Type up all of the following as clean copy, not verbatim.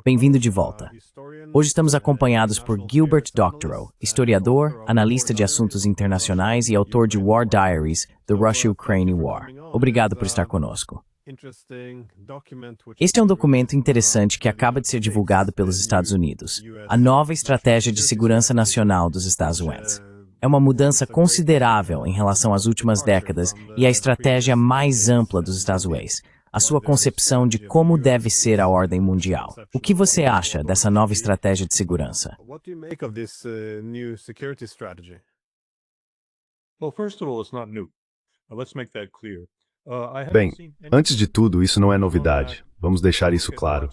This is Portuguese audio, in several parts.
Bem-vindo de volta. Hoje estamos acompanhados por Gilbert Doctorow, historiador, analista de assuntos internacionais e autor de War Diaries, The Russia-Ukraine War. Obrigado por estar conosco. Este é um documento interessante que acaba de ser divulgado pelos Estados Unidos, a nova Estratégia de Segurança Nacional dos Estados Unidos. É uma mudança considerável em relação às últimas décadas e a estratégia mais ampla dos Estados Unidos, a sua concepção de como deve ser a ordem mundial. O que você acha dessa nova estratégia de segurança? Bem, antes de tudo, isso não é novidade. Vamos deixar isso claro.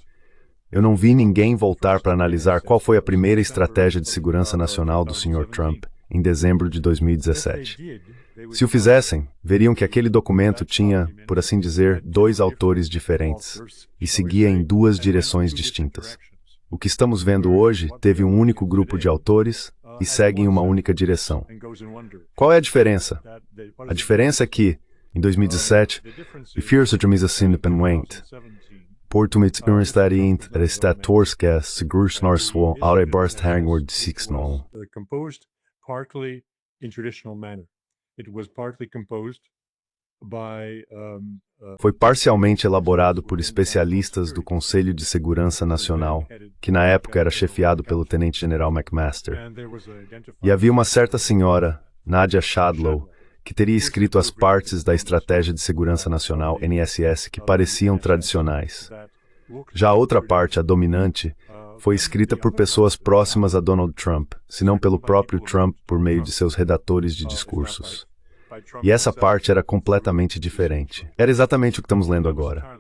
Eu não vi ninguém voltar para analisar qual foi a primeira estratégia de segurança nacional do Sr. Trump em dezembro de 2017. Se o fizessem, veriam que aquele documento tinha, por assim dizer, dois autores diferentes e seguia em duas direções distintas. O que estamos vendo hoje teve um único grupo de autores e segue em uma única direção. Qual é a diferença? A diferença é que, em 2017, vi försättningsindependenhet. Portumet Universitet är statorska Sigurdsnorsvo Aurebarst Hangward 6-0. Partly in traditional manner. It was partly composed by Foi parcialmente elaborado por especialistas do Conselho de Segurança Nacional, que na época era chefiado pelo Tenente-General McMaster. E havia uma certa senhora, Nadia Shadlow, que teria escrito as partes da Estratégia de Segurança Nacional, NSS, que pareciam tradicionais. Já a outra parte, a dominante, foi escrita por pessoas próximas a Donald Trump, se não pelo próprio Trump por meio de seus redatores de discursos. E essa parte era completamente diferente. Era exatamente o que estamos lendo agora.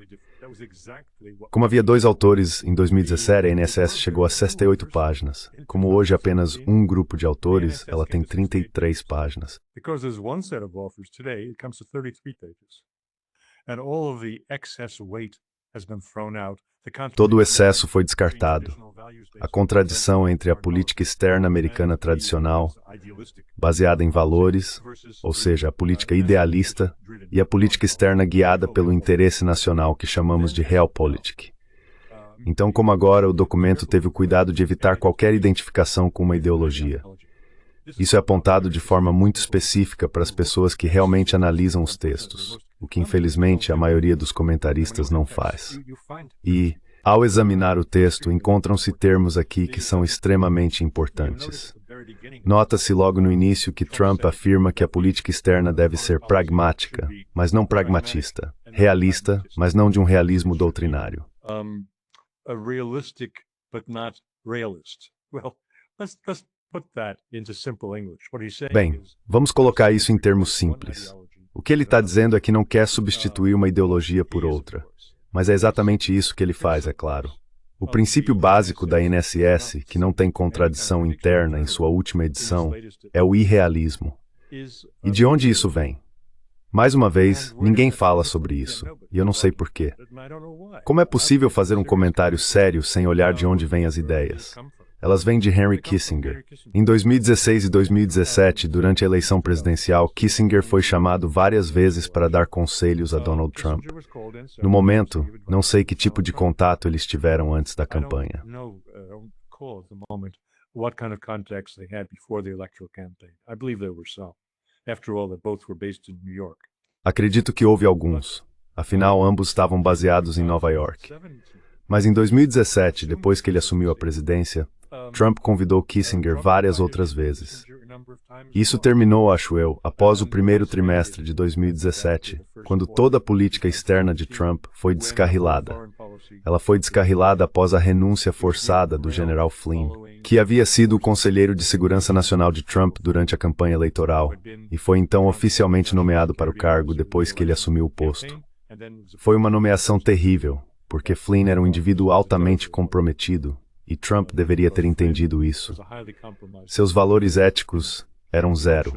Como havia dois autores em 2017, a NSS chegou a 68 páginas. Como hoje apenas um grupo de autores, ela tem 33 páginas. Todo o excesso foi descartado. A contradição entre a política externa americana tradicional, baseada em valores, ou seja, a política idealista, e a política externa guiada pelo interesse nacional, que chamamos de Realpolitik. Então, como agora, o documento teve o cuidado de evitar qualquer identificação com uma ideologia. Isso é apontado de forma muito específica para as pessoas que realmente analisam os textos, o que infelizmente a maioria dos comentaristas não faz. E, ao examinar o texto, encontram-se termos aqui que são extremamente importantes. Nota-se logo no início que Trump afirma que a política externa deve ser pragmática, mas não pragmatista, realista, mas não de um realismo doutrinário. Bem, vamos colocar isso em termos simples. O que ele está dizendo é que não quer substituir uma ideologia por outra. Mas é exatamente isso que ele faz, é claro. O princípio básico da NSS, que não tem contradição interna em sua última edição, é o irrealismo. E de onde isso vem? Mais uma vez, ninguém fala sobre isso, e eu não sei porquê. Como é possível fazer um comentário sério sem olhar de onde vêm as ideias? Elas vêm de Henry Kissinger. Em 2016 e 2017, durante a eleição presidencial, Kissinger foi chamado várias vezes para dar conselhos a Donald Trump. No momento, não sei que tipo de contato eles tiveram antes da campanha. Acredito que houve alguns. Afinal, ambos estavam baseados em Nova York. Mas em 2017, depois que ele assumiu a presidência, Trump convidou Kissinger várias outras vezes. Isso terminou, acho eu, após o primeiro trimestre de 2017, quando toda a política externa de Trump foi descarrilada. Ela foi descarrilada após a renúncia forçada do general Flynn, que havia sido o conselheiro de segurança nacional de Trump durante a campanha eleitoral, e foi então oficialmente nomeado para o cargo depois que ele assumiu o posto. Foi uma nomeação terrível, porque Flynn era um indivíduo altamente comprometido, e Trump deveria ter entendido isso. Seus valores éticos eram zero.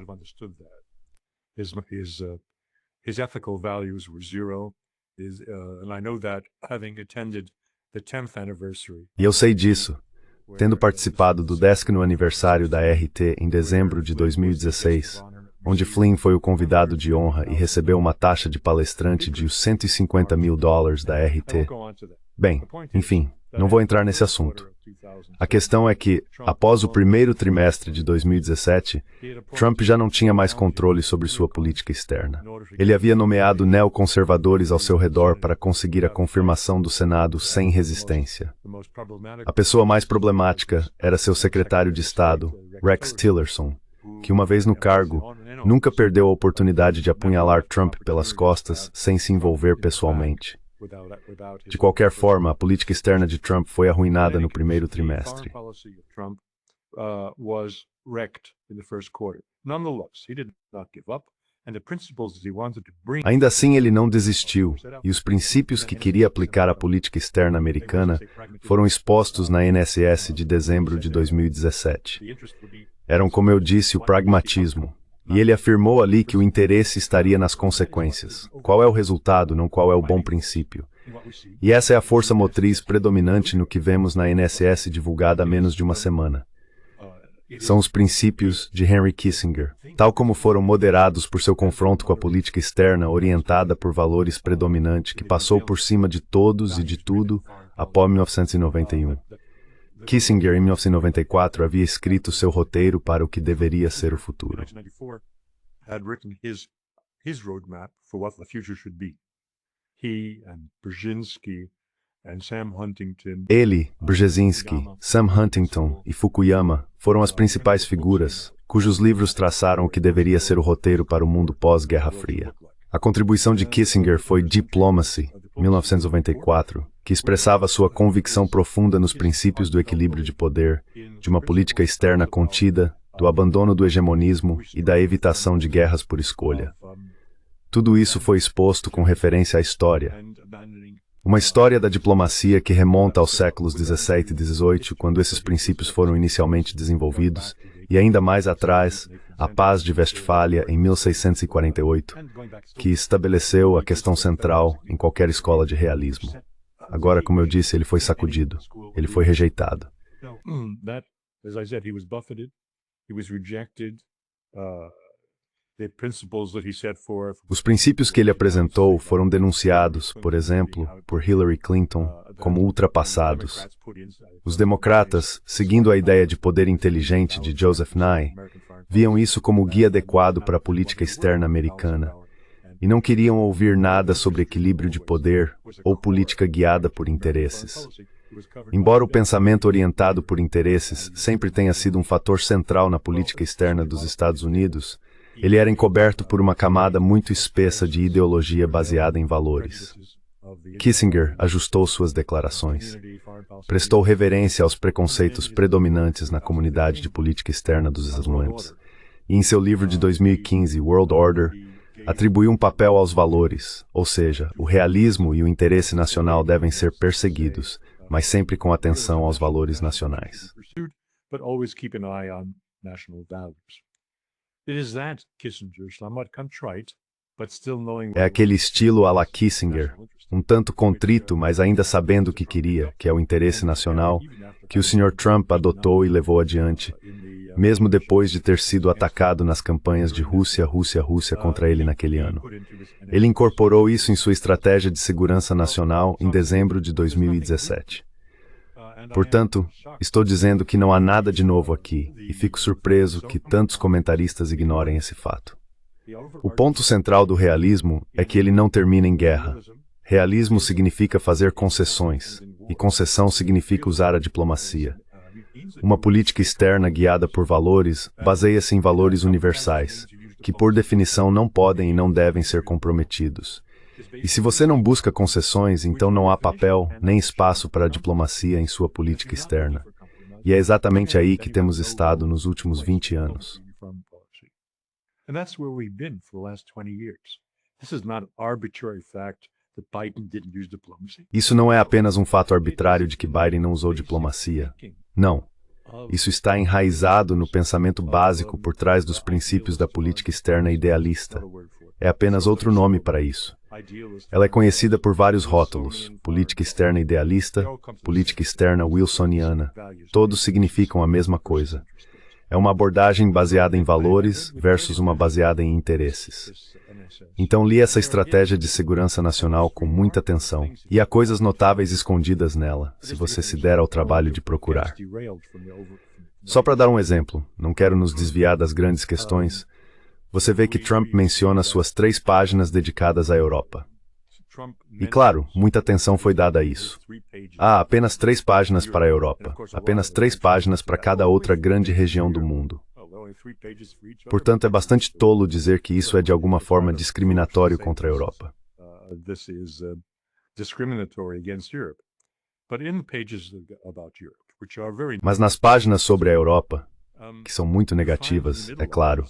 E eu sei disso, tendo participado do 10º aniversário da RT em dezembro de 2016, onde Flynn foi o convidado de honra e recebeu uma taxa de palestrante de $150 mil da RT. Bem, enfim, não vou entrar nesse assunto. A questão é que, após o primeiro trimestre de 2017, Trump já não tinha mais controle sobre sua política externa. Ele havia nomeado neoconservadores ao seu redor para conseguir a confirmação do Senado sem resistência. A pessoa mais problemática era seu secretário de Estado, Rex Tillerson, que uma vez no cargo, nunca perdeu a oportunidade de apunhalar Trump pelas costas sem se envolver pessoalmente. De qualquer forma, a política externa de Trump foi arruinada no primeiro trimestre. Ainda assim, ele não desistiu, e os princípios que queria aplicar à política externa americana foram expostos na NSS de dezembro de 2017. Eram, como eu disse, o pragmatismo. E ele afirmou ali que o interesse estaria nas consequências. Qual é o resultado, não qual é o bom princípio. E essa é a força motriz predominante no que vemos na NSS divulgada há menos de uma semana. São os princípios de Henry Kissinger, tal como foram moderados por seu confronto com a política externa orientada por valores predominantes que passou por cima de todos e de tudo após 1991. Kissinger, em 1994, havia escrito seu roteiro para o que deveria ser o futuro. Ele, Brzezinski, Sam Huntington e Fukuyama foram as principais figuras, cujos livros traçaram o que deveria ser o roteiro para o mundo pós-Guerra Fria. A contribuição de Kissinger foi Diplomacy, 1994, que expressava sua convicção profunda nos princípios do equilíbrio de poder, de uma política externa contida, do abandono do hegemonismo e da evitação de guerras por escolha. Tudo isso foi exposto com referência à história. Uma história da diplomacia que remonta aos séculos XVII e XVIII, quando esses princípios foram inicialmente desenvolvidos, e ainda mais atrás, a Paz de Westfália, em 1648, que estabeleceu a questão central em qualquer escola de realismo. Agora, como eu disse, ele foi sacudido, ele foi rejeitado. Os princípios que ele apresentou foram denunciados, por exemplo, por Hillary Clinton, como ultrapassados. Os democratas, seguindo a ideia de poder inteligente de Joseph Nye, viam isso como o guia adequado para a política externa americana, e não queriam ouvir nada sobre equilíbrio de poder ou política guiada por interesses. Embora o pensamento orientado por interesses sempre tenha sido um fator central na política externa dos Estados Unidos, ele era encoberto por uma camada muito espessa de ideologia baseada em valores. Kissinger ajustou suas declarações. Prestou reverência aos preconceitos predominantes na comunidade de política externa dos Estados Unidos. E em seu livro de 2015, World Order, atribuiu um papel aos valores, ou seja, o realismo e o interesse nacional devem ser perseguidos, mas sempre com atenção aos valores nacionais. É aquele estilo à la Kissinger, um tanto contrito, mas ainda sabendo o que queria, que é o interesse nacional, que o Sr. Trump adotou e levou adiante, mesmo depois de ter sido atacado nas campanhas de Rússia contra ele naquele ano. Ele incorporou isso em sua estratégia de segurança nacional em dezembro de 2017. Portanto, estou dizendo que não há nada de novo aqui, e fico surpreso que tantos comentaristas ignorem esse fato. O ponto central do realismo é que ele não termina em guerra. Realismo significa fazer concessões, e concessão significa usar a diplomacia. Uma política externa guiada por valores baseia-se em valores universais, que por definição não podem e não devem ser comprometidos. E se você não busca concessões, então não há papel nem espaço para a diplomacia em sua política externa. E é exatamente aí que temos estado nos últimos 20 anos. Isso não é apenas um fato arbitrário de que Biden não usou diplomacia. Não. Isso está enraizado no pensamento básico por trás dos princípios da política externa idealista. É apenas outro nome para isso. Ela é conhecida por vários rótulos: política externa idealista, política externa wilsoniana. Todos significam a mesma coisa. É uma abordagem baseada em valores versus uma baseada em interesses. Então li essa estratégia de segurança nacional com muita atenção. E há coisas notáveis escondidas nela, se você se der ao trabalho de procurar. Só para dar um exemplo, não quero nos desviar das grandes questões, você vê que Trump menciona suas 3 páginas dedicadas à Europa. E claro, muita atenção foi dada a isso. Há apenas 3 páginas para a Europa, apenas 3 páginas para cada outra grande região do mundo. Portanto, é bastante tolo dizer que isso é de alguma forma discriminatório contra a Europa. Mas nas páginas sobre a Europa, que são muito negativas, é claro.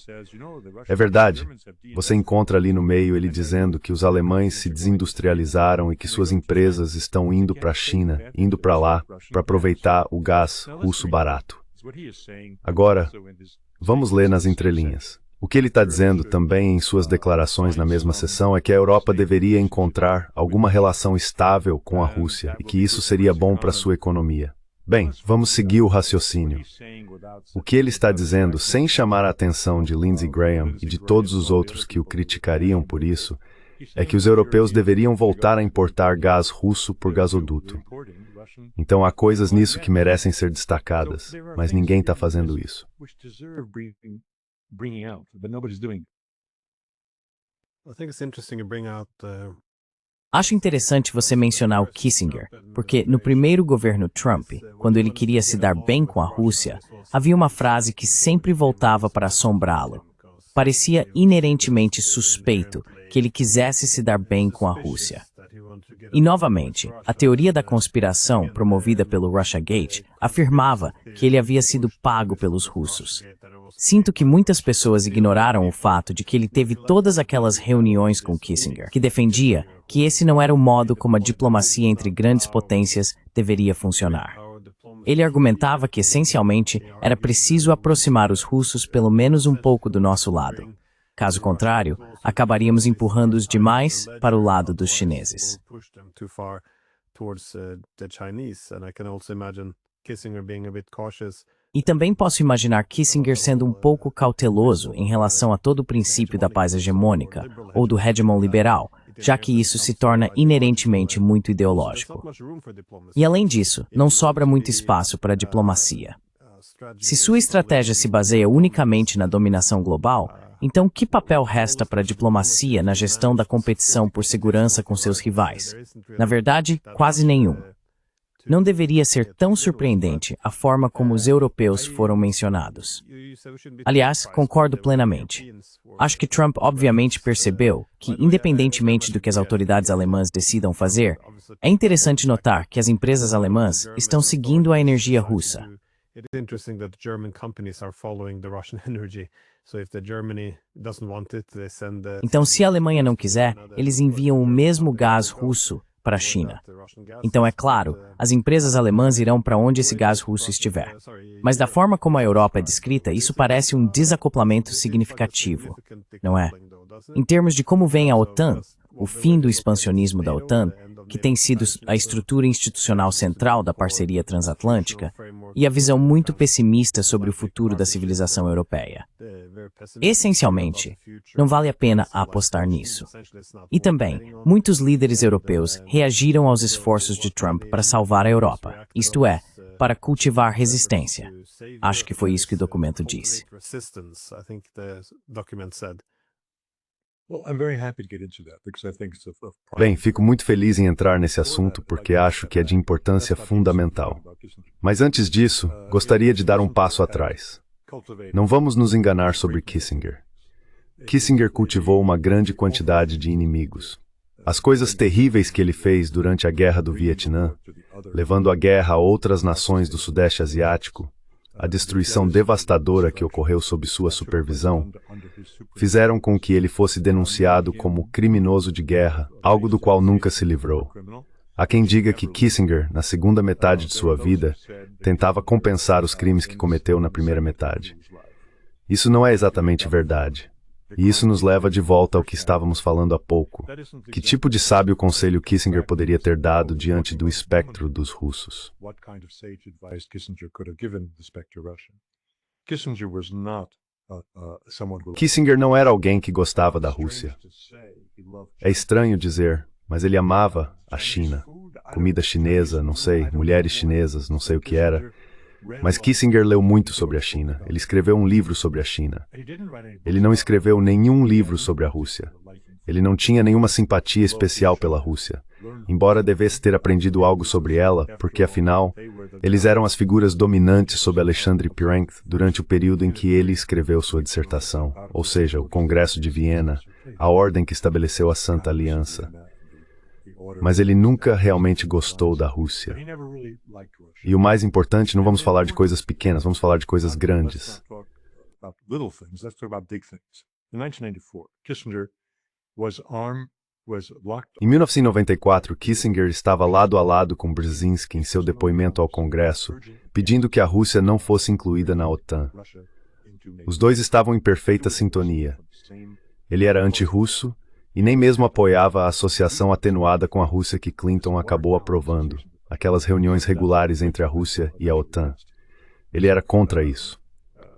É verdade, você encontra ali no meio ele dizendo que os alemães se desindustrializaram e que suas empresas estão indo para a China, indo para lá, para aproveitar o gás russo barato. Agora, vamos ler nas entrelinhas. O que ele está dizendo também em suas declarações na mesma sessão é que a Europa deveria encontrar alguma relação estável com a Rússia e que isso seria bom para sua economia. Bem, vamos seguir o raciocínio. O que ele está dizendo, sem chamar a atenção de Lindsey Graham e de todos os outros que o criticariam por isso, é que os europeus deveriam voltar a importar gás russo por gasoduto. Então há coisas nisso que merecem ser destacadas, mas ninguém está fazendo isso. Acho interessante você mencionar o Kissinger, porque no primeiro governo Trump, quando ele queria se dar bem com a Rússia, havia uma frase que sempre voltava para assombrá-lo. Parecia inerentemente suspeito que ele quisesse se dar bem com a Rússia. E, novamente, a teoria da conspiração promovida pelo Russiagate afirmava que ele havia sido pago pelos russos. Sinto que muitas pessoas ignoraram o fato de que ele teve todas aquelas reuniões com Kissinger, que defendia que esse não era o modo como a diplomacia entre grandes potências deveria funcionar. Ele argumentava que, essencialmente, era preciso aproximar os russos pelo menos um pouco do nosso lado. Caso contrário, acabaríamos empurrando-os demais para o lado dos chineses. E também posso imaginar Kissinger sendo um pouco cauteloso em relação a todo o princípio da paz hegemônica, ou do hegemon liberal, já que isso se torna inerentemente muito ideológico. E além disso, não sobra muito espaço para a diplomacia. Se sua estratégia se baseia unicamente na dominação global, então que papel resta para a diplomacia na gestão da competição por segurança com seus rivais? Na verdade, quase nenhum. Não deveria ser tão surpreendente a forma como os europeus foram mencionados. Aliás, concordo plenamente. Acho que Trump obviamente percebeu que, independentemente do que as autoridades alemãs decidam fazer, é interessante notar que as empresas alemãs estão seguindo a energia russa. Então, se a Alemanha não quiser, eles enviam o mesmo gás russo para a China. Então, é claro, as empresas alemãs irão para onde esse gás russo estiver. Mas da forma como a Europa é descrita, isso parece um desacoplamento significativo, não é? Em termos de como vem a OTAN, o fim do expansionismo da OTAN, que tem sido a estrutura institucional central da parceria transatlântica, e a visão muito pessimista sobre o futuro da civilização europeia. Essencialmente, não vale a pena apostar nisso. E também, muitos líderes europeus reagiram aos esforços de Trump para salvar a Europa, isto é, para cultivar resistência. Acho que foi isso que o documento disse. Bem, fico muito feliz em entrar nesse assunto porque acho que é de importância fundamental. Mas antes disso, gostaria de dar um passo atrás. Não vamos nos enganar sobre Kissinger. Kissinger cultivou uma grande quantidade de inimigos. As coisas terríveis que ele fez durante a Guerra do Vietnã, levando a guerra a outras nações do Sudeste Asiático, a destruição devastadora que ocorreu sob sua supervisão, fizeram com que ele fosse denunciado como criminoso de guerra, algo do qual nunca se livrou. Há quem diga que Kissinger, na segunda metade de sua vida, tentava compensar os crimes que cometeu na primeira metade. Isso não é exatamente verdade. E isso nos leva de volta ao que estávamos falando há pouco. Que tipo de sábio conselho Kissinger poderia ter dado diante do espectro dos russos? Kissinger não era alguém que gostava da Rússia. É estranho dizer, mas ele amava a China. Comida chinesa, não sei, mulheres chinesas, não sei o que era. Mas Kissinger leu muito sobre a China. Ele escreveu um livro sobre a China. Ele não escreveu nenhum livro sobre a Rússia. Ele não tinha nenhuma simpatia especial pela Rússia, embora devesse ter aprendido algo sobre ela, porque, afinal, eles eram as figuras dominantes sob Alexandre Pirenc durante o período em que ele escreveu sua dissertação, ou seja, o Congresso de Viena, a ordem que estabeleceu a Santa Aliança. Mas ele nunca realmente gostou da Rússia. E o mais importante, não vamos falar de coisas pequenas, vamos falar de coisas grandes. Em 1994, Kissinger estava lado a lado com Brzezinski em seu depoimento ao Congresso, pedindo que a Rússia não fosse incluída na OTAN. Os dois estavam em perfeita sintonia. Ele era anti-russo e nem mesmo apoiava a associação atenuada com a Rússia que Clinton acabou aprovando, aquelas reuniões regulares entre a Rússia e a OTAN. Ele era contra isso.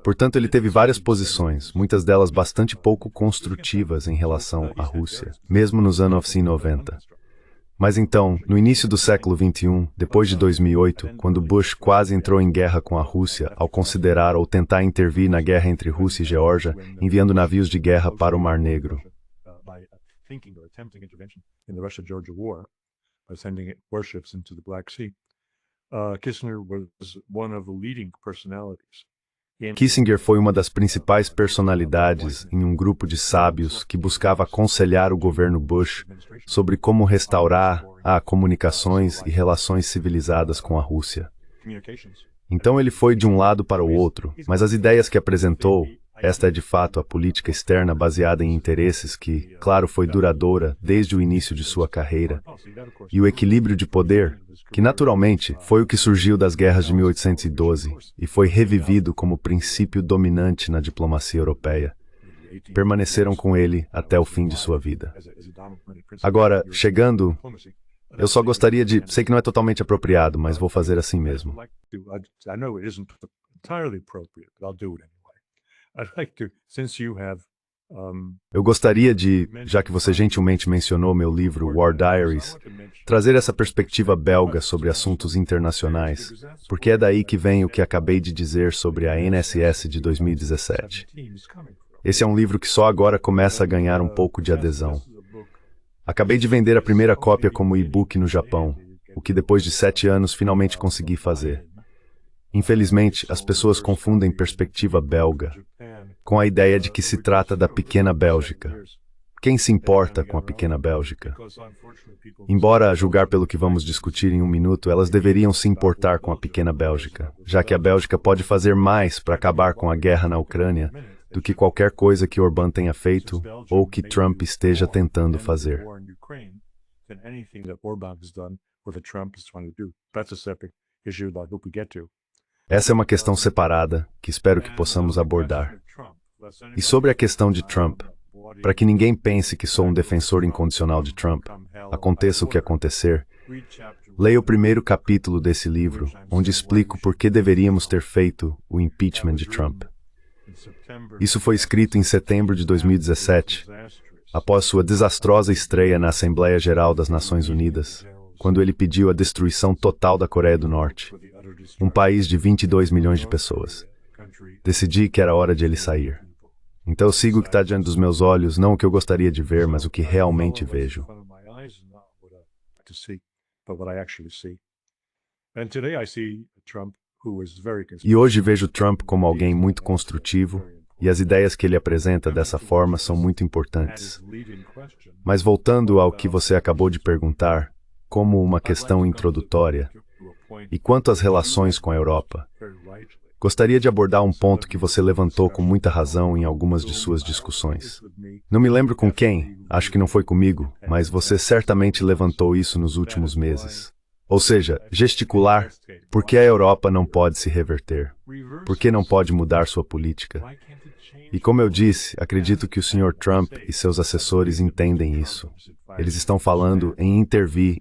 Portanto, ele teve várias posições, muitas delas bastante pouco construtivas em relação à Rússia, mesmo nos anos 90. Mas então, no início do século XXI, depois de 2008, quando Bush quase entrou em guerra com a Rússia ao considerar ou tentar intervir na guerra entre Rússia e Geórgia, enviando navios de guerra para o Mar Negro. Kissinger foi uma das principais personalidades em um grupo de sábios que buscava aconselhar o governo Bush sobre como restaurar comunicações e relações civilizadas com a Rússia. Então ele foi de um lado para o outro, mas as ideias que apresentou, esta é de fato a política externa baseada em interesses que, claro, foi duradoura desde o início de sua carreira, e o equilíbrio de poder, que naturalmente foi o que surgiu das guerras de 1812 e foi revivido como princípio dominante na diplomacia europeia, permaneceram com ele até o fim de sua vida. Agora, chegando, eu só gostaria de... Sei que não é totalmente apropriado, mas vou fazer assim mesmo. Eu gostaria de, já que você gentilmente mencionou meu livro War Diaries, trazer essa perspectiva belga sobre assuntos internacionais, porque é daí que vem o que acabei de dizer sobre a NSS de 2017. Esse é um livro que só agora começa a ganhar um pouco de adesão. Acabei de vender a primeira cópia como e-book no Japão, o que depois de 7 anos finalmente consegui fazer. Infelizmente, as pessoas confundem perspectiva belga com a ideia de que se trata da pequena Bélgica. Quem se importa com a pequena Bélgica? Embora, a julgar pelo que vamos discutir em um minuto, elas deveriam se importar com a pequena Bélgica, já que a Bélgica pode fazer mais para acabar com a guerra na Ucrânia do que qualquer coisa que Orbán tenha feito ou que Trump esteja tentando fazer. Essa é uma questão separada que espero que possamos abordar. E sobre a questão de Trump, para que ninguém pense que sou um defensor incondicional de Trump, aconteça o que acontecer, leia o primeiro capítulo desse livro, onde explico por que deveríamos ter feito o impeachment de Trump. Isso foi escrito em setembro de 2017, após sua desastrosa estreia na Assembleia Geral das Nações Unidas, quando ele pediu a destruição total da Coreia do Norte, um país de 22 milhões de pessoas. Decidi que era hora de ele sair. Então eu sigo o que está diante dos meus olhos, não o que eu gostaria de ver, mas o que realmente vejo. E hoje vejo Trump como alguém muito construtivo, e as ideias que ele apresenta dessa forma são muito importantes. Mas voltando ao que você acabou de perguntar, como uma questão introdutória, e quanto às relações com a Europa, gostaria de abordar um ponto que você levantou com muita razão em algumas de suas discussões. Não me lembro com quem, acho que não foi comigo, mas você certamente levantou isso nos últimos meses. Ou seja, gesticular, por que a Europa não pode se reverter? Por que não pode mudar sua política? E como eu disse, acredito que o Sr. Trump e seus assessores entendem isso. Eles estão falando em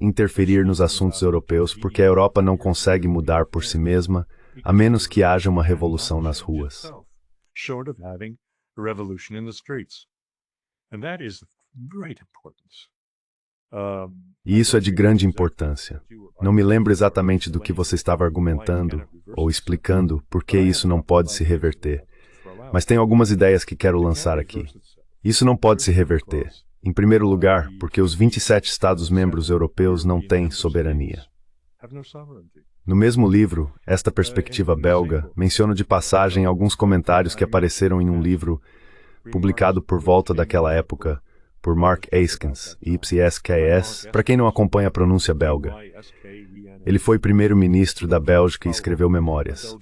interferir nos assuntos europeus porque a Europa não consegue mudar por si mesma, a menos que haja uma revolução nas ruas. short of having a revolution in the streets. And that is of great importance. E isso é de grande importância. Não me lembro exatamente do que você estava argumentando ou explicando por que isso não pode se reverter, mas tenho algumas ideias que quero lançar aqui. Isso não pode se reverter. Em primeiro lugar, porque os 27 Estados-membros europeus não têm soberania. No mesmo livro, esta perspectiva belga menciona de passagem alguns comentários que apareceram em um livro publicado por volta daquela época por Mark Eyskens, YSKS, para quem não acompanha a pronúncia belga. Ele foi primeiro-ministro da Bélgica e escreveu memórias.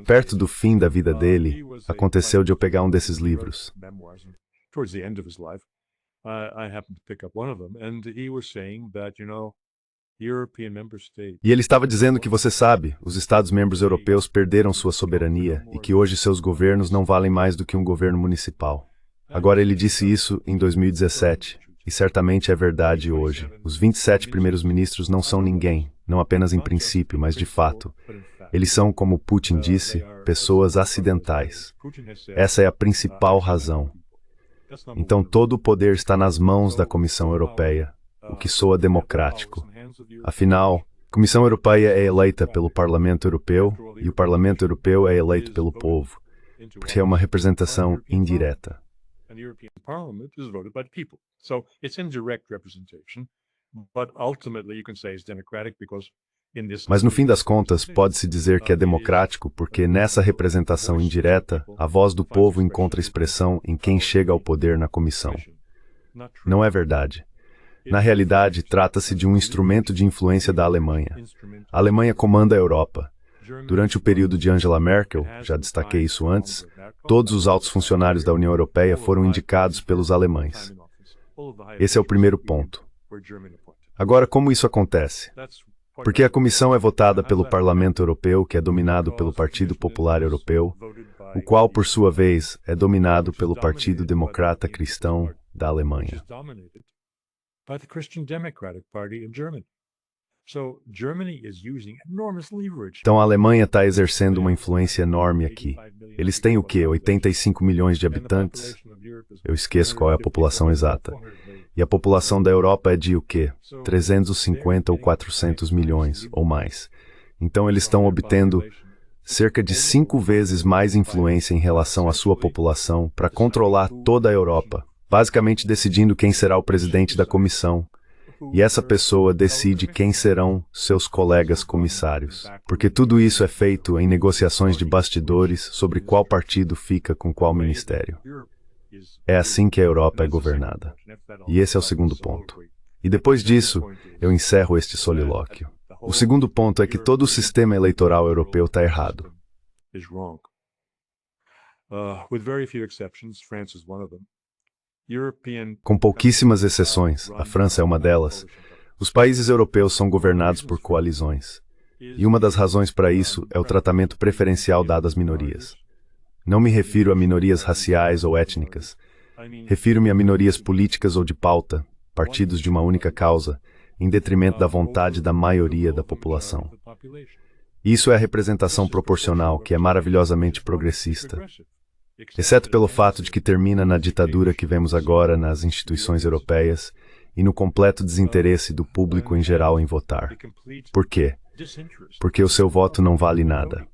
Perto do fim da vida dele, aconteceu de eu pegar um desses livros. E ele estava dizendo que, você sabe, os Estados-membros europeus perderam sua soberania e que hoje seus governos não valem mais do que um governo municipal. Agora, ele disse isso em 2017, e certamente é verdade hoje. Os 27 primeiros ministros não são ninguém, não apenas em princípio, mas de fato. Eles são, como Putin disse, pessoas acidentais. Essa é a principal razão. Então, todo o poder está nas mãos da Comissão Europeia, o que soa democrático. Afinal, a Comissão Europeia é eleita pelo Parlamento Europeu e o Parlamento Europeu é eleito pelo povo, porque é uma representação indireta. And the European Parliament is voted by the people. So it's indirect representation, but ultimately you can say it's democratic because in this... Mas no fim das contas, pode-se dizer que é democrático porque nessa representação indireta, a voz do povo encontra expressão em quem chega ao poder na comissão. Não é verdade. Na realidade, trata-se de um instrumento de influência da Alemanha. A Alemanha comanda a Europa. Durante o período de Angela Merkel, já destaquei isso antes, todos os altos funcionários da União Europeia foram indicados pelos alemães. Esse é o primeiro ponto. Agora, como isso acontece? Porque a comissão é votada pelo Parlamento Europeu, que é dominado pelo Partido Popular Europeu, o qual, por sua vez, é dominado pelo Partido Democrata Cristão da Alemanha. Então a Alemanha está exercendo uma influência enorme aqui. Eles têm o quê? 85 milhões de habitantes? Eu esqueço qual é a população exata. E a população da Europa é de o quê? 350 ou 400 milhões, ou mais. Então eles estão obtendo cerca de 5 vezes mais influência em relação à sua população para controlar toda a Europa, basicamente decidindo quem será o presidente da comissão. E essa pessoa decide quem serão seus colegas comissários. Porque tudo isso é feito em negociações de bastidores sobre qual partido fica com qual ministério. É assim que a Europa é governada. E esse é o segundo ponto. E depois disso, eu encerro este solilóquio. O segundo ponto é que todo o sistema eleitoral europeu está errado. Com pouquíssimas exceções, a França é uma delas, os países europeus são governados por coalizões. E uma das razões para isso é o tratamento preferencial dado às minorias. Não me refiro a minorias raciais ou étnicas. Refiro-me a minorias políticas ou de pauta, partidos de uma única causa, em detrimento da vontade da maioria da população. Isso é a representação proporcional, que é maravilhosamente progressista. Exceto pelo fato de que termina na ditadura que vemos agora nas instituições europeias e no completo desinteresse do público em geral em votar. Por quê? Porque o seu voto não vale nada.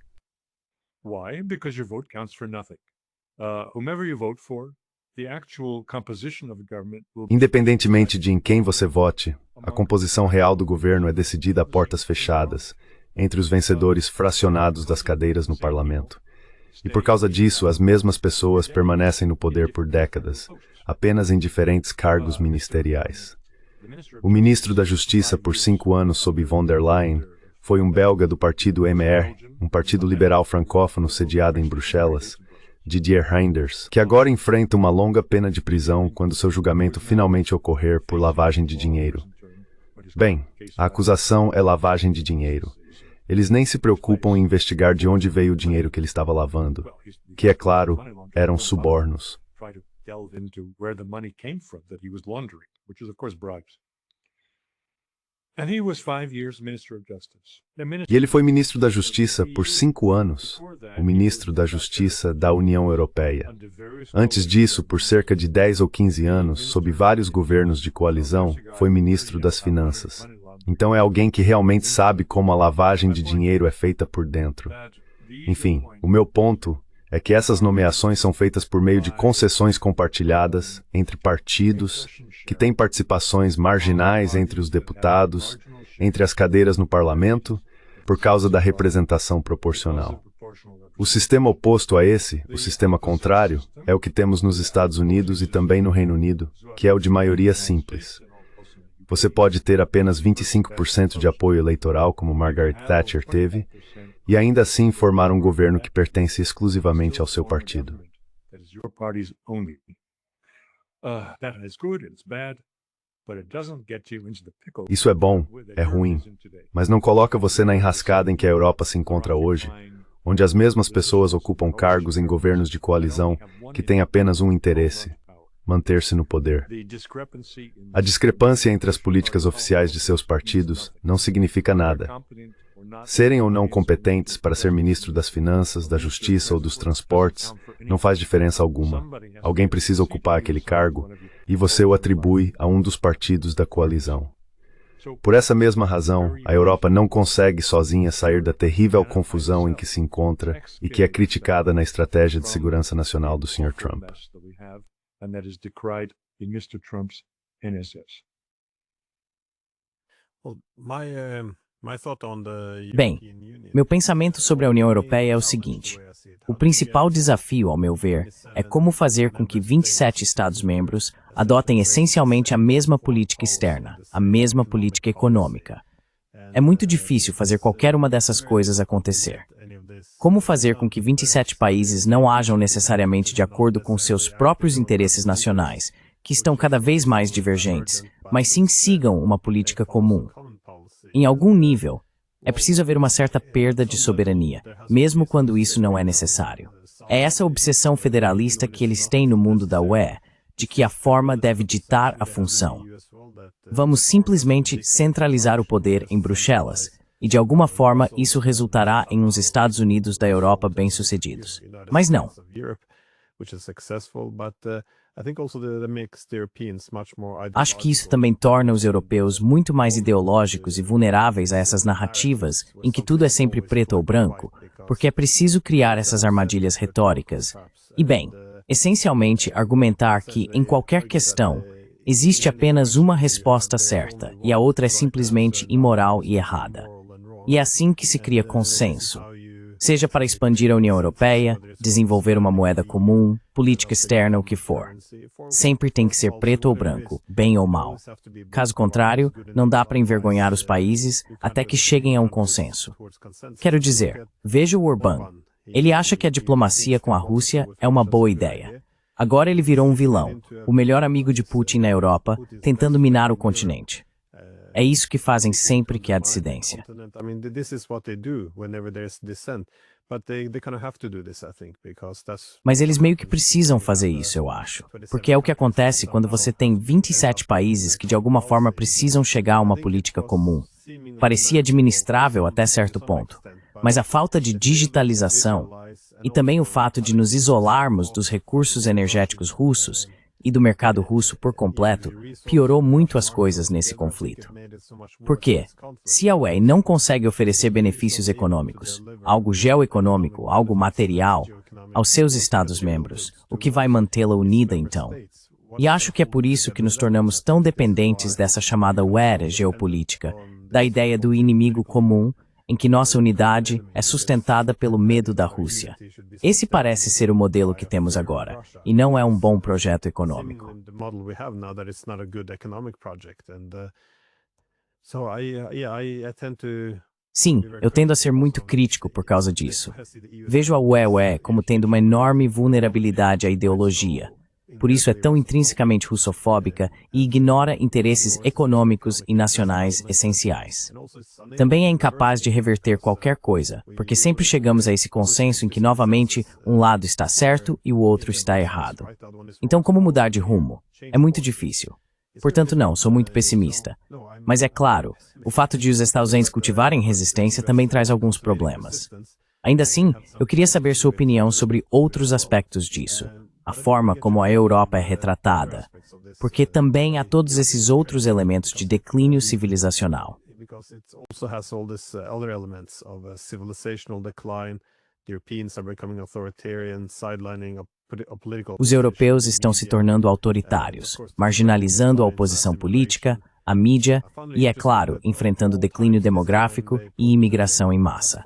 Independentemente de em quem você vote, a composição real do governo é decidida a portas fechadas, entre os vencedores fracionados das cadeiras no parlamento. E por causa disso, as mesmas pessoas permanecem no poder por décadas, apenas em diferentes cargos ministeriais. O ministro da Justiça por 5 anos sob von der Leyen foi um belga do partido MR, um partido liberal francófono sediado em Bruxelas, Didier Reynders, que agora enfrenta uma longa pena de prisão quando seu julgamento finalmente ocorrer por lavagem de dinheiro. Bem, a acusação é lavagem de dinheiro. Eles nem se preocupam em investigar de onde veio o dinheiro que ele estava lavando, que, é claro, eram subornos. E ele foi ministro da Justiça por 5 anos, o ministro da Justiça da União Europeia. Antes disso, por cerca de 10 ou 15 anos, sob vários governos de coalizão, foi ministro das Finanças. Então é alguém que realmente sabe como a lavagem de dinheiro é feita por dentro. Enfim, o meu ponto é que essas nomeações são feitas por meio de concessões compartilhadas entre partidos, que têm participações marginais entre os deputados, entre as cadeiras no parlamento, por causa da representação proporcional. O sistema oposto a esse, o sistema contrário, é o que temos nos Estados Unidos e também no Reino Unido, que é o de maioria simples. Você pode ter apenas 25% de apoio eleitoral, como Margaret Thatcher teve, e ainda assim formar um governo que pertence exclusivamente ao seu partido. Isso é bom, é ruim, mas não coloca você na enrascada em que a Europa se encontra hoje, onde as mesmas pessoas ocupam cargos em governos de coalizão que têm apenas um interesse: manter-se no poder. A discrepância entre as políticas oficiais de seus partidos não significa nada. Serem ou não competentes para ser ministro das Finanças, da Justiça ou dos Transportes não faz diferença alguma. Alguém precisa ocupar aquele cargo e você o atribui a um dos partidos da coalizão. Por essa mesma razão, a Europa não consegue sozinha sair da terrível confusão em que se encontra e que é criticada na estratégia de segurança nacional do Sr. Trump. Bem, meu pensamento sobre a União Europeia é o seguinte: o principal desafio, ao meu ver, é como fazer com que 27 Estados-membros adotem essencialmente a mesma política externa, a mesma política econômica. É muito difícil fazer qualquer uma dessas coisas acontecer. Como fazer com que 27 países não ajam necessariamente de acordo com seus próprios interesses nacionais, que estão cada vez mais divergentes, mas sim sigam uma política comum? Em algum nível, é preciso haver uma certa perda de soberania, mesmo quando isso não é necessário. É essa obsessão federalista que eles têm no mundo da UE, de que a forma deve ditar a função. Vamos simplesmente centralizar o poder em Bruxelas, e de alguma forma isso resultará em uns Estados Unidos da Europa bem-sucedidos. Mas não. Acho que isso também torna os europeus muito mais ideológicos e vulneráveis a essas narrativas em que tudo é sempre preto ou branco, porque é preciso criar essas armadilhas retóricas. E bem, essencialmente argumentar que, em qualquer questão, existe apenas uma resposta certa e a outra é simplesmente imoral e errada. E é assim que se cria consenso. Seja para expandir a União Europeia, desenvolver uma moeda comum, política externa, o que for. Sempre tem que ser preto ou branco, bem ou mal. Caso contrário, não dá para envergonhar os países até que cheguem a um consenso. Quero dizer, veja o Orbán. Ele acha que a diplomacia com a Rússia é uma boa ideia. Agora ele virou um vilão, o melhor amigo de Putin na Europa, tentando minar o continente. É isso que fazem sempre que há dissidência. Mas eles meio que precisam fazer isso, eu acho. Porque é o que acontece quando você tem 27 países que de alguma forma precisam chegar a uma política comum. Parecia administrável até certo ponto. Mas a falta de digitalização e também o fato de nos isolarmos dos recursos energéticos russos e do mercado russo por completo, piorou muito as coisas nesse conflito. Por quê? Se a UE não consegue oferecer benefícios econômicos, algo geoeconômico, algo material, aos seus Estados-membros, o que vai mantê-la unida então? E acho que é por isso que nos tornamos tão dependentes dessa chamada era geopolítica, da ideia do inimigo comum, em que nossa unidade é sustentada pelo medo da Rússia. Esse parece ser o modelo que temos agora, e não é um bom projeto econômico. Sim, eu tendo a ser muito crítico por causa disso. Vejo a UE como tendo uma enorme vulnerabilidade à ideologia. Por isso é tão intrinsecamente russofóbica e ignora interesses econômicos e nacionais essenciais. Também é incapaz de reverter qualquer coisa, porque sempre chegamos a esse consenso em que novamente um lado está certo e o outro está errado. Então como mudar de rumo? É muito difícil. Portanto, não, sou muito pessimista. Mas é claro, o fato de os Estados Unidos cultivarem resistência também traz alguns problemas. Ainda assim, eu queria saber sua opinião sobre outros aspectos disso. A forma como a Europa é retratada. Porque também há todos esses outros elementos de declínio civilizacional. Os europeus estão se tornando autoritários, marginalizando a oposição política, a mídia e, é claro, enfrentando declínio demográfico e imigração em massa.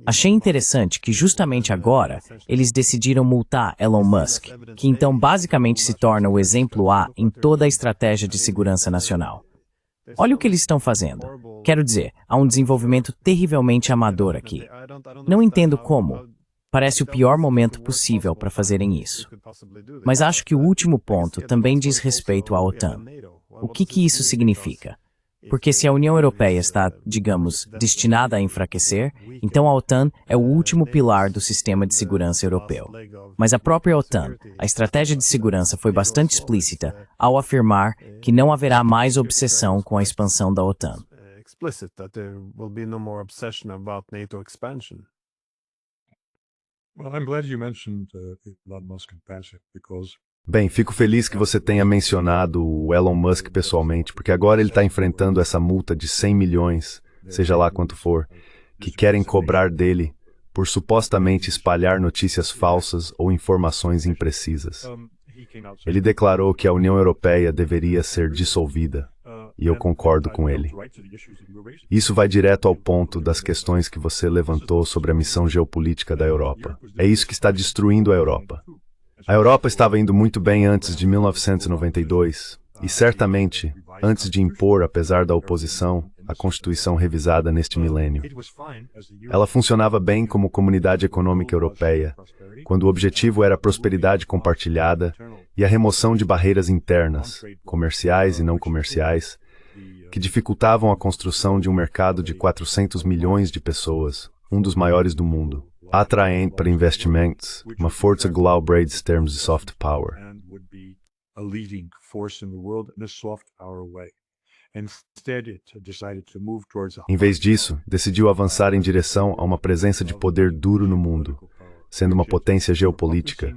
Achei interessante que justamente agora eles decidiram multar Elon Musk, que então basicamente se torna o exemplo A em toda a estratégia de segurança nacional. Olha o que eles estão fazendo. Quero dizer, há um desenvolvimento terrivelmente amador aqui. Não entendo como. Parece o pior momento possível para fazerem isso. Mas acho que o último ponto também diz respeito à OTAN. O que isso significa? Porque se a União Europeia está, digamos, destinada a enfraquecer, então a OTAN é o último pilar do sistema de segurança europeu. Mas a própria OTAN, a estratégia de segurança foi bastante explícita ao afirmar que não haverá mais obsessão com a expansão da OTAN. Well, I'm glad you mentioned Elon Musk and Patrick, because Bem, fico feliz que você tenha mencionado o Elon Musk pessoalmente, porque agora ele está enfrentando essa multa de 100 milhões, seja lá quanto for, que querem cobrar dele por supostamente espalhar notícias falsas ou informações imprecisas. Ele declarou que a União Europeia deveria ser dissolvida, e eu concordo com ele. Isso vai direto ao ponto das questões que você levantou sobre a missão geopolítica da Europa. É isso que está destruindo a Europa. A Europa estava indo muito bem antes de 1992, e certamente, antes de impor, apesar da oposição, a Constituição revisada neste milênio. Ela funcionava bem como comunidade econômica europeia, quando o objetivo era a prosperidade compartilhada e a remoção de barreiras internas, comerciais e não comerciais, que dificultavam a construção de um mercado de 400 milhões de pessoas, um dos maiores do mundo, atraente para investimentos, uma força global em termos de soft power. Em vez disso, decidiu avançar em direção a uma presença de poder duro no mundo, sendo uma potência geopolítica,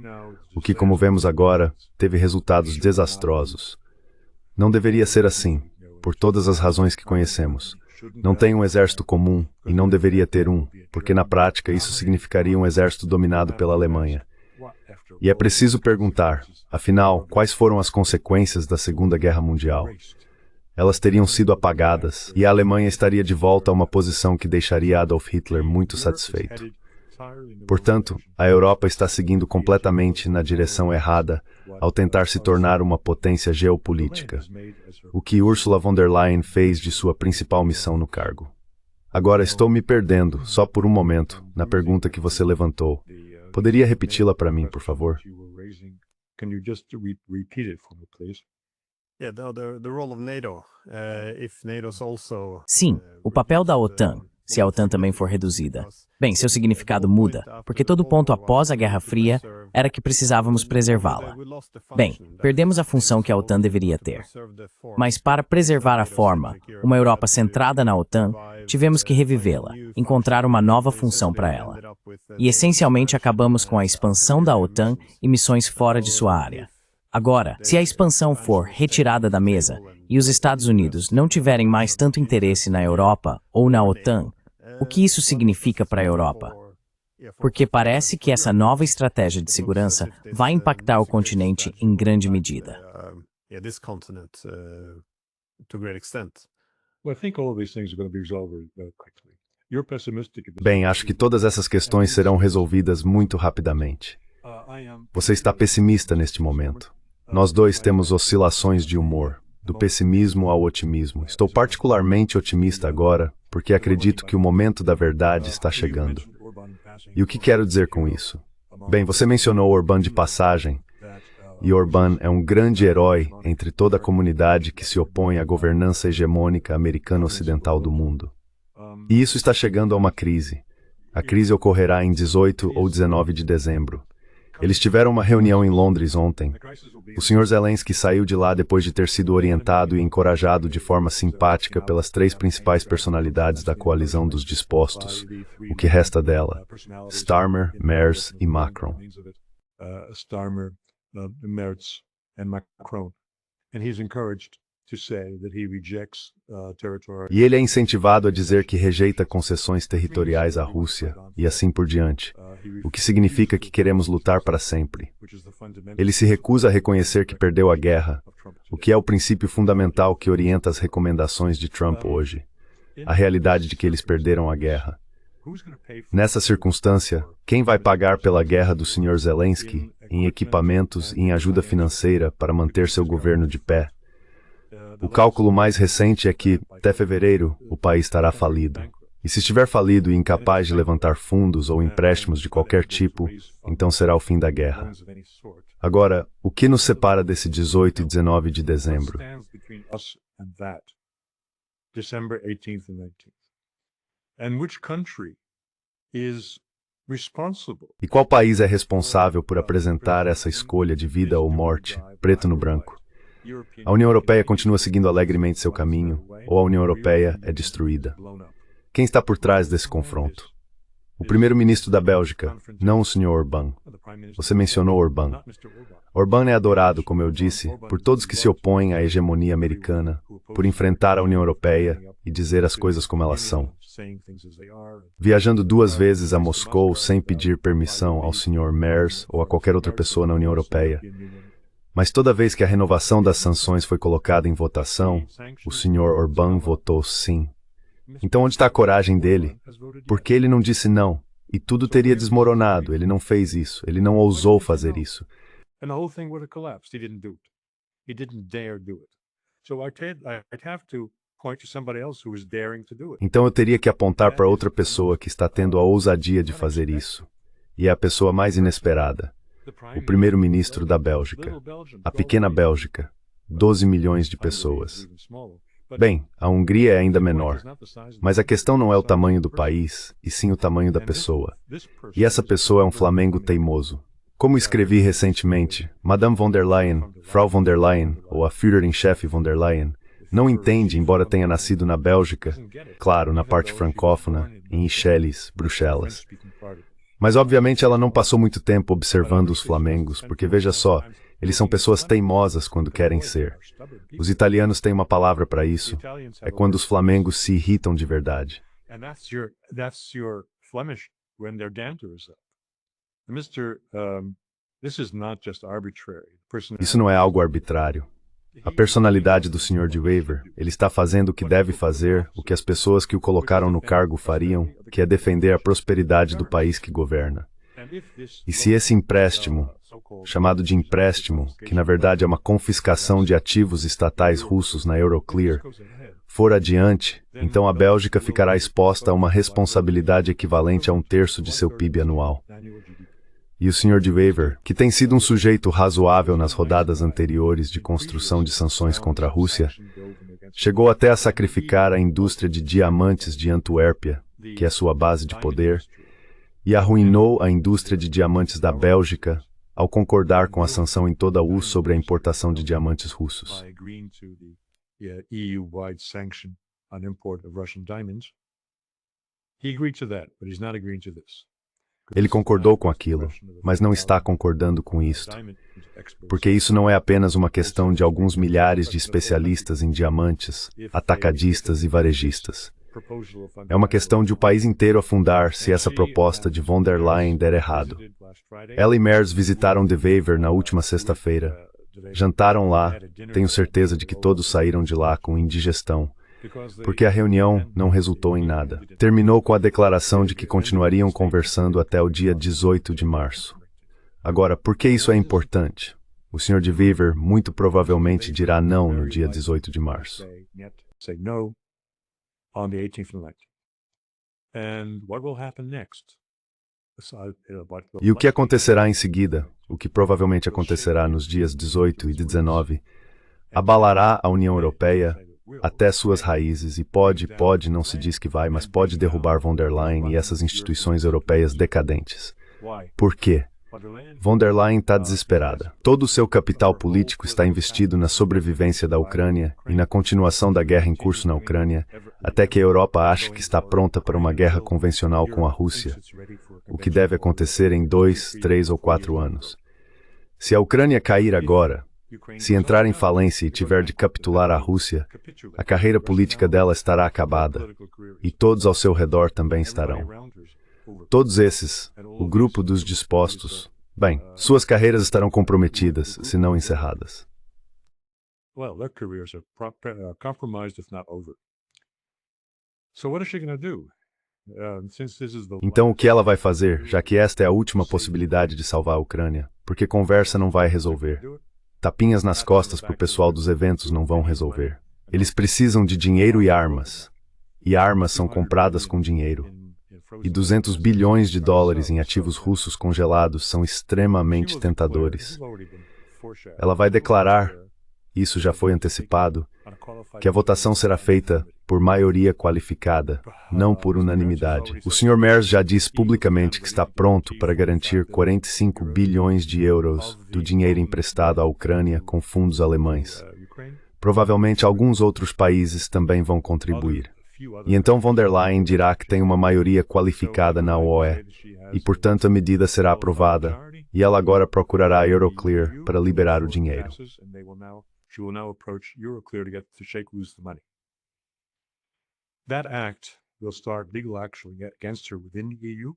o que, como vemos agora, teve resultados desastrosos. Não deveria ser assim, por todas as razões que conhecemos. Não tem um exército comum e não deveria ter um, porque na prática isso significaria um exército dominado pela Alemanha. E é preciso perguntar, afinal, quais foram as consequências da Segunda Guerra Mundial? Elas teriam sido apagadas e a Alemanha estaria de volta a uma posição que deixaria Adolf Hitler muito satisfeito. Portanto, a Europa está seguindo completamente na direção errada ao tentar se tornar uma potência geopolítica, o que Ursula von der Leyen fez de sua principal missão no cargo. Agora estou me perdendo, só por um momento, na pergunta que você levantou. Poderia repeti-la para mim, por favor? Sim, o papel da OTAN, se a OTAN também for reduzida. Bem, seu significado muda, porque todo ponto após a Guerra Fria era que precisávamos preservá-la. Bem, perdemos a função que a OTAN deveria ter. Mas para preservar a forma, uma Europa centrada na OTAN, tivemos que revivê-la, encontrar uma nova função para ela. E essencialmente acabamos com a expansão da OTAN e missões fora de sua área. Agora, se a expansão for retirada da mesa e os Estados Unidos não tiverem mais tanto interesse na Europa ou na OTAN, o que isso significa para a Europa? Porque parece que essa nova estratégia de segurança vai impactar o continente em grande medida. Bem, acho que todas essas questões serão resolvidas muito rapidamente. Você está pessimista neste momento. Nós dois temos oscilações de humor, do pessimismo ao otimismo. Estou particularmente otimista agora, porque acredito que o momento da verdade está chegando. E o que quero dizer com isso? Bem, você mencionou Orbán de passagem, e Orbán é um grande herói entre toda a comunidade que se opõe à governança hegemônica americana-ocidental do mundo. E isso está chegando a uma crise. A crise ocorrerá em 18 ou 19 de dezembro. Eles tiveram uma reunião em Londres ontem. O Sr. Zelensky saiu de lá depois de ter sido orientado e encorajado de forma simpática pelas três principais personalidades da coalizão dos dispostos, o que resta dela: Starmer, Merz e Macron. Starmer, Merz and Macron. And he's encouraged to say that he rejects territory. E ele é incentivado a dizer que rejeita concessões territoriais à Rússia e assim por diante, o que significa que queremos lutar para sempre. Ele se recusa a reconhecer que perdeu a guerra, o que é o princípio fundamental que orienta as recomendações de Trump hoje, a realidade de que eles perderam a guerra. Nessa circunstância, quem vai pagar pela guerra do Sr. Zelensky em equipamentos e em ajuda financeira para manter seu governo de pé? O cálculo mais recente é que, até fevereiro, o país estará falido. E se estiver falido e incapaz de levantar fundos ou empréstimos de qualquer tipo, então será o fim da guerra. Agora, o que nos separa desse 18 e 19 de dezembro? December 18th and 19th. And which country is responsible? E qual país é responsável por apresentar essa escolha de vida ou morte, preto no branco? A União Europeia continua seguindo alegremente seu caminho, ou a União Europeia é destruída? Quem está por trás desse confronto? O primeiro-ministro da Bélgica, não o Sr. Orbán. Você mencionou Orbán. Orbán é adorado, como eu disse, por todos que se opõem à hegemonia americana, por enfrentar a União Europeia e dizer as coisas como elas são. Viajando 2 vezes a Moscou sem pedir permissão ao Sr. Merz ou a qualquer outra pessoa na União Europeia. Mas toda vez que a renovação das sanções foi colocada em votação, o Sr. Orbán votou sim. Então onde está a coragem dele? Por que ele não disse não? E tudo teria desmoronado. Ele não fez isso. Ele não ousou fazer isso. Então eu teria que apontar para outra pessoa que está tendo a ousadia de fazer isso. E é a pessoa mais inesperada. O primeiro-ministro da Bélgica. A pequena Bélgica. 12 milhões de pessoas. Bem, a Hungria é ainda menor. Mas a questão não é o tamanho do país, e sim o tamanho da pessoa. E essa pessoa é um Flamengo teimoso. Como escrevi recentemente, Madame von der Leyen, Frau von der Leyen, ou a Führerin-Chefe von der Leyen, não entende, embora tenha nascido na Bélgica, claro, na parte francófona, em Ixelles, Bruxelas. Mas obviamente ela não passou muito tempo observando os flamengos, porque veja só, eles são pessoas teimosas quando querem ser. Os italianos têm uma palavra para isso, é quando os flamengos se irritam de verdade. Isso não é algo arbitrário. A personalidade do Sr. de Wever, ele está fazendo o que deve fazer, o que as pessoas que o colocaram no cargo fariam, que é defender a prosperidade do país que governa. E se esse empréstimo, chamado de empréstimo, que na verdade é uma confiscação de ativos estatais russos na Euroclear, for adiante, então a Bélgica ficará exposta a uma responsabilidade equivalente a 1/3 de seu PIB anual. E o Sr. de Wever, que tem sido um sujeito razoável nas rodadas anteriores de construção de sanções contra a Rússia, chegou até a sacrificar a indústria de diamantes de Antuérpia, que é sua base de poder, e arruinou a indústria de diamantes da Bélgica ao concordar com a sanção em toda a UE sobre a importação de diamantes russos. Ele concordou com aquilo, mas não está concordando com isto, porque isso não é apenas uma questão de alguns milhares de especialistas em diamantes, atacadistas e varejistas. É uma questão de o país inteiro afundar se essa proposta de von der Leyen der errado. Ela e Merz visitaram De Wever na última sexta-feira. Jantaram lá, tenho certeza de que todos saíram de lá com indigestão, porque a reunião não resultou em nada. Terminou com a declaração de que continuariam conversando até o dia 18 de março. Agora, por que isso é importante? O Sr. de Wever muito provavelmente dirá não no dia 18 de março. E o que acontecerá em seguida, o que provavelmente acontecerá nos dias 18 e 19, abalará a União Europeia até suas raízes e pode, não se diz que vai, mas pode derrubar von der Leyen e essas instituições europeias decadentes. Por quê? Von der Leyen está desesperada. Todo o seu capital político está investido na sobrevivência da Ucrânia e na continuação da guerra em curso na Ucrânia, até que a Europa ache que está pronta para uma guerra convencional com a Rússia, o que deve acontecer em 2, 3 ou 4 anos. Se a Ucrânia cair agora, se entrar em falência e tiver de capitular a Rússia, a carreira política dela estará acabada, e todos ao seu redor também estarão. Todos esses, o grupo dos dispostos, bem, suas carreiras estarão comprometidas, se não encerradas. Well, their careers are compromised, if not over. So what is she going to do? Since this is the Então o que ela vai fazer, já que esta é a última possibilidade de salvar a Ucrânia? Porque conversa não vai resolver. Tapinhas nas costas para o pessoal dos eventos não vão resolver. Eles precisam de dinheiro e armas. E armas são compradas com dinheiro. E 200 bilhões de dólares em ativos russos congelados são extremamente tentadores. Ela vai declarar, isso já foi antecipado, que a votação será feita por maioria qualificada, não por unanimidade. O Sr. Merz já disse publicamente que está pronto para garantir 45 bilhões de euros do dinheiro emprestado à Ucrânia com fundos alemães. Provavelmente alguns outros países também vão contribuir. E então von der Leyen dirá que tem uma maioria qualificada na OE, e portanto a medida será aprovada, e ela agora procurará a Euroclear para liberar o dinheiro.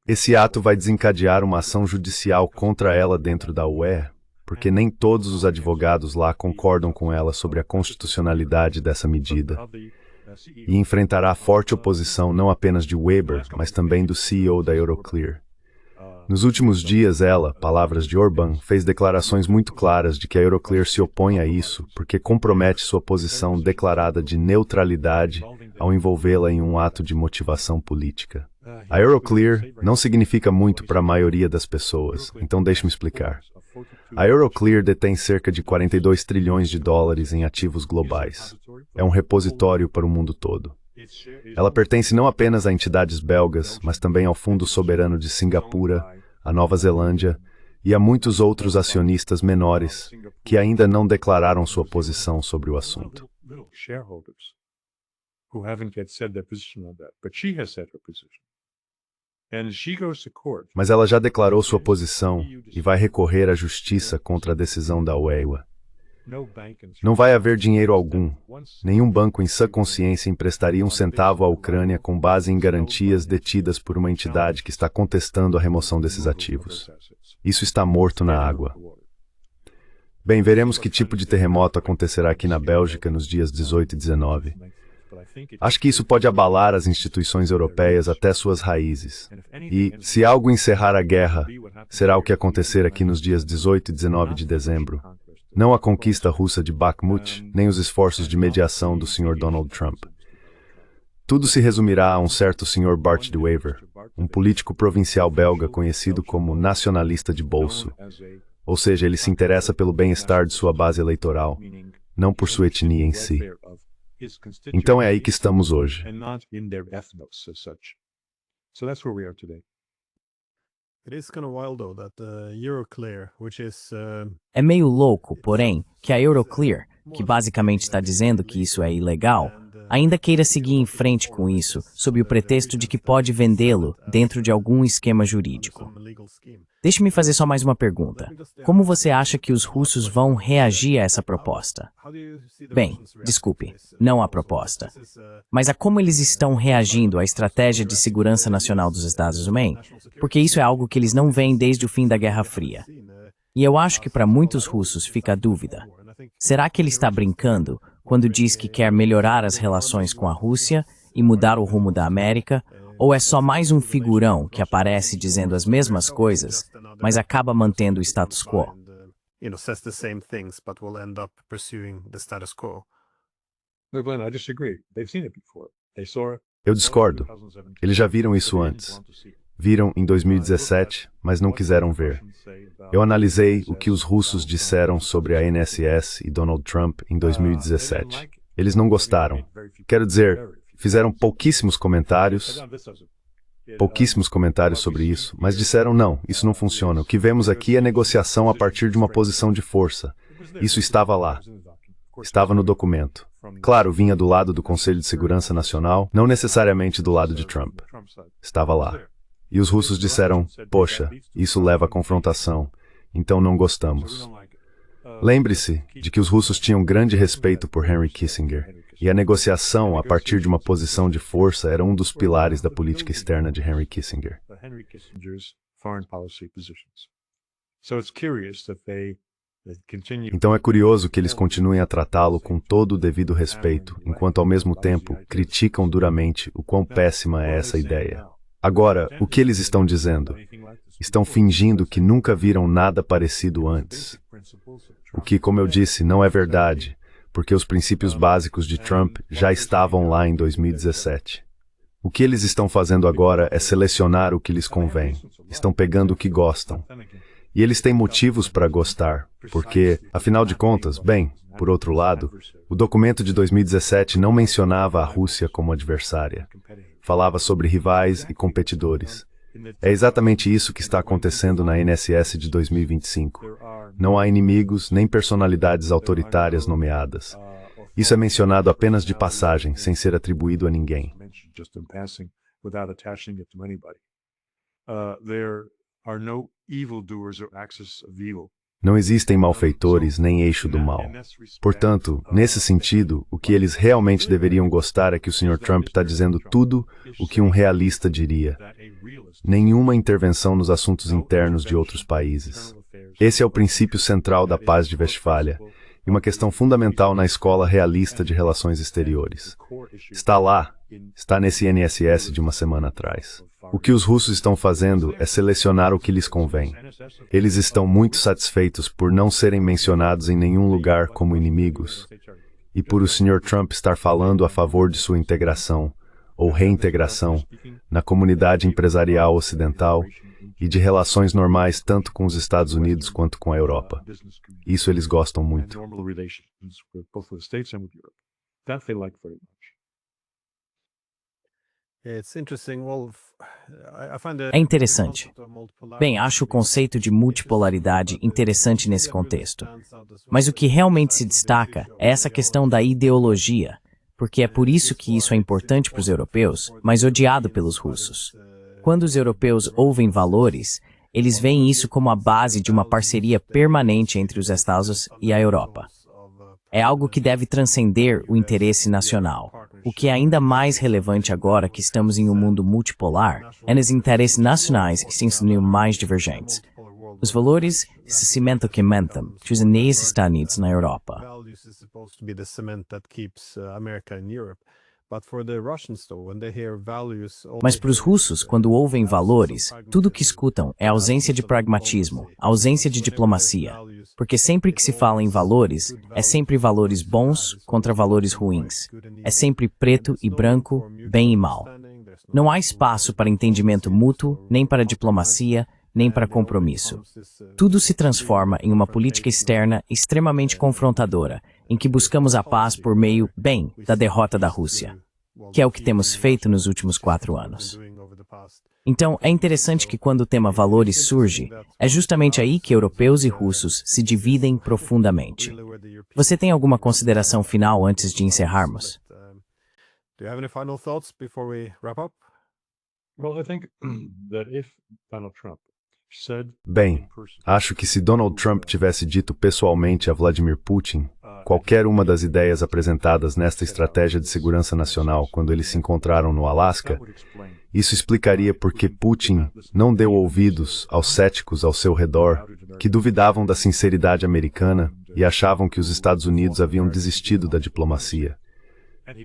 Esse ato vai desencadear uma ação judicial contra ela dentro da UE, porque nem todos os advogados lá concordam com ela sobre a constitucionalidade dessa medida. E enfrentará forte oposição não apenas de Weber, mas também do CEO da Euroclear. Nos últimos dias ela, palavras de Orbán, fez declarações muito claras de que a Euroclear se opõe a isso porque compromete sua posição declarada de neutralidade ao envolvê-la em um ato de motivação política. A Euroclear não significa muito para a maioria das pessoas, então deixe-me explicar. A Euroclear detém cerca de 42 trilhões de dólares em ativos globais. É um repositório para o mundo todo. Ela pertence não apenas a entidades belgas, mas também ao Fundo Soberano de Singapura, à Nova Zelândia e a muitos outros acionistas menores que ainda não declararam sua posição sobre o assunto. Mas ela já declarou sua posição e vai recorrer à justiça contra a decisão da UEFA. Não vai haver dinheiro algum. Nenhum banco em sã consciência emprestaria um centavo à Ucrânia com base em garantias detidas por uma entidade que está contestando a remoção desses ativos. Isso está morto na água. Bem, veremos que tipo de terremoto acontecerá aqui na Bélgica nos dias 18 e 19. Acho que isso pode abalar as instituições europeias até suas raízes. E, se algo encerrar a guerra, será o que acontecer aqui nos dias 18 e 19 de dezembro. Não a conquista russa de Bakhmut, nem os esforços de mediação do Sr. Donald Trump. Tudo se resumirá a um certo Sr. Bart de Wever, um político provincial belga conhecido como nacionalista de bolso. Ou seja, ele se interessa pelo bem-estar de sua base eleitoral, não por sua etnia em si. Então é aí que estamos hoje. É meio louco, porém, que a Euroclear, que basicamente está dizendo que isso é ilegal, ainda queira seguir em frente com isso, sob o pretexto de que pode vendê-lo dentro de algum esquema jurídico. Deixe-me fazer só mais uma pergunta. Como você acha que os russos vão reagir a essa proposta? Bem, desculpe, não a proposta, mas a como eles estão reagindo à estratégia de segurança nacional dos Estados Unidos, porque isso é algo que eles não veem desde o fim da Guerra Fria. E eu acho que para muitos russos fica a dúvida. Será que ele está brincando quando diz que quer melhorar as relações com a Rússia e mudar o rumo da América? Ou é só mais um figurão que aparece dizendo as mesmas coisas, mas acaba mantendo o status quo? Eu discordo. Eles já viram isso antes. Viram em 2017, mas não quiseram ver. Eu analisei o que os russos disseram sobre a NSS e Donald Trump em 2017. Eles não gostaram. Quero dizer, fizeram pouquíssimos comentários. Pouquíssimos comentários sobre isso, mas disseram não, isso não funciona. O que vemos aqui é negociação a partir de uma posição de força. Isso estava lá. Estava no documento. Claro, vinha do lado do Conselho de Segurança Nacional, não necessariamente do lado de Trump. Estava lá. E os russos disseram, poxa, isso leva à confrontação, então não gostamos. Lembre-se de que os russos tinham grande respeito por Henry Kissinger, e a negociação a partir de uma posição de força era um dos pilares da política externa de Henry Kissinger. Então é curioso que eles continuem a tratá-lo com todo o devido respeito, enquanto ao mesmo tempo criticam duramente o quão péssima é essa ideia. Agora, o que eles estão dizendo? Estão fingindo que nunca viram nada parecido antes. O que, como eu disse, não é verdade, porque os princípios básicos de Trump já estavam lá em 2017. O que eles estão fazendo agora é selecionar o que lhes convém. Estão pegando o que gostam. E eles têm motivos para gostar, porque, afinal de contas, bem, por outro lado, o documento de 2017 não mencionava a Rússia como adversária. Falava sobre rivais e competidores. É exatamente isso que está acontecendo na NSS de 2025. Não há inimigos nem personalidades autoritárias nomeadas. Isso é mencionado apenas de passagem, sem ser atribuído a ninguém. Não existem malfeitores nem eixo do mal. Portanto, nesse sentido, o que eles realmente deveriam gostar é que o Sr. Trump está dizendo tudo o que um realista diria. Nenhuma intervenção nos assuntos internos de outros países. Esse é o princípio central da Paz de Westfália e uma questão fundamental na Escola Realista de Relações Exteriores. Está lá, está nesse NSS de uma semana atrás. O que os russos estão fazendo é selecionar o que lhes convém. Eles estão muito satisfeitos por não serem mencionados em nenhum lugar como inimigos e por o Sr. Trump estar falando a favor de sua integração ou reintegração na comunidade empresarial ocidental e de relações normais tanto com os Estados Unidos quanto com a Europa. Isso eles gostam muito. É interessante. Bem, acho o conceito de multipolaridade interessante nesse contexto. Mas o que realmente se destaca é essa questão da ideologia, porque é por isso que isso é importante para os europeus, mas odiado pelos russos. Quando os europeus ouvem valores, eles veem isso como a base de uma parceria permanente entre os Estados e a Europa. É algo que deve transcender o interesse nacional. O que é ainda mais relevante agora que estamos em um mundo multipolar é nos interesses nacionais que se tornam mais divergentes. Os valores se cimentam que aumentam os Estados Unidos na Europa. Mas para os russos, quando ouvem valores, tudo o que escutam é a ausência de pragmatismo, a ausência de diplomacia. Porque sempre que se fala em valores, é sempre valores bons contra valores ruins. É sempre preto e branco, bem e mal. Não há espaço para entendimento mútuo, nem para diplomacia, nem para compromisso. Tudo se transforma em uma política externa extremamente confrontadora, em que buscamos a paz por meio, bem, da derrota da Rússia, que é o que temos feito nos últimos 4 anos. Então, é interessante que quando o tema valores surge, é justamente aí que europeus e russos se dividem profundamente. Você tem alguma consideração final antes de encerrarmos? Bem, acho que se Donald Trump tivesse dito pessoalmente a Vladimir Putin qualquer uma das ideias apresentadas nesta estratégia de segurança nacional quando eles se encontraram no Alasca, isso explicaria por que Putin não deu ouvidos aos céticos ao seu redor que duvidavam da sinceridade americana e achavam que os Estados Unidos haviam desistido da diplomacia.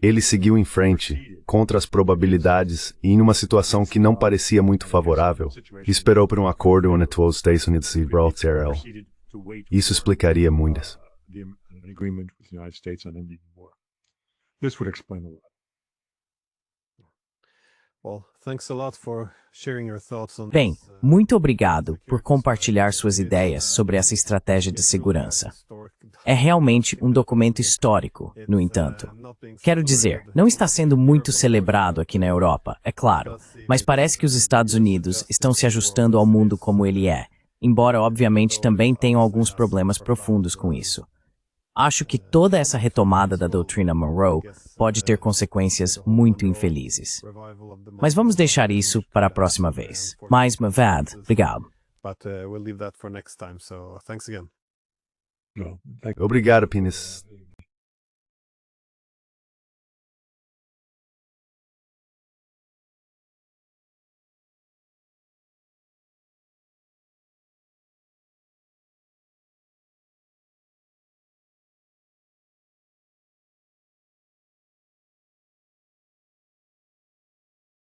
Ele seguiu em frente, contra as probabilidades e em uma situação que não parecia muito favorável, esperou por um acordo onde os Estados Unidos se retiraram. Isso explicaria muitas. Bem, muito obrigado por compartilhar suas ideias sobre essa estratégia de segurança. É realmente um documento histórico, no entanto. Quero dizer, não está sendo muito celebrado aqui na Europa, é claro, mas parece que os Estados Unidos estão se ajustando ao mundo como ele é, embora obviamente também tenham alguns problemas profundos com isso. Acho que toda essa retomada da doutrina Monroe pode ter consequências muito infelizes. Mas vamos deixar isso para a próxima vez. Mais Mavad, obrigado. Well, Obrigado, Pines.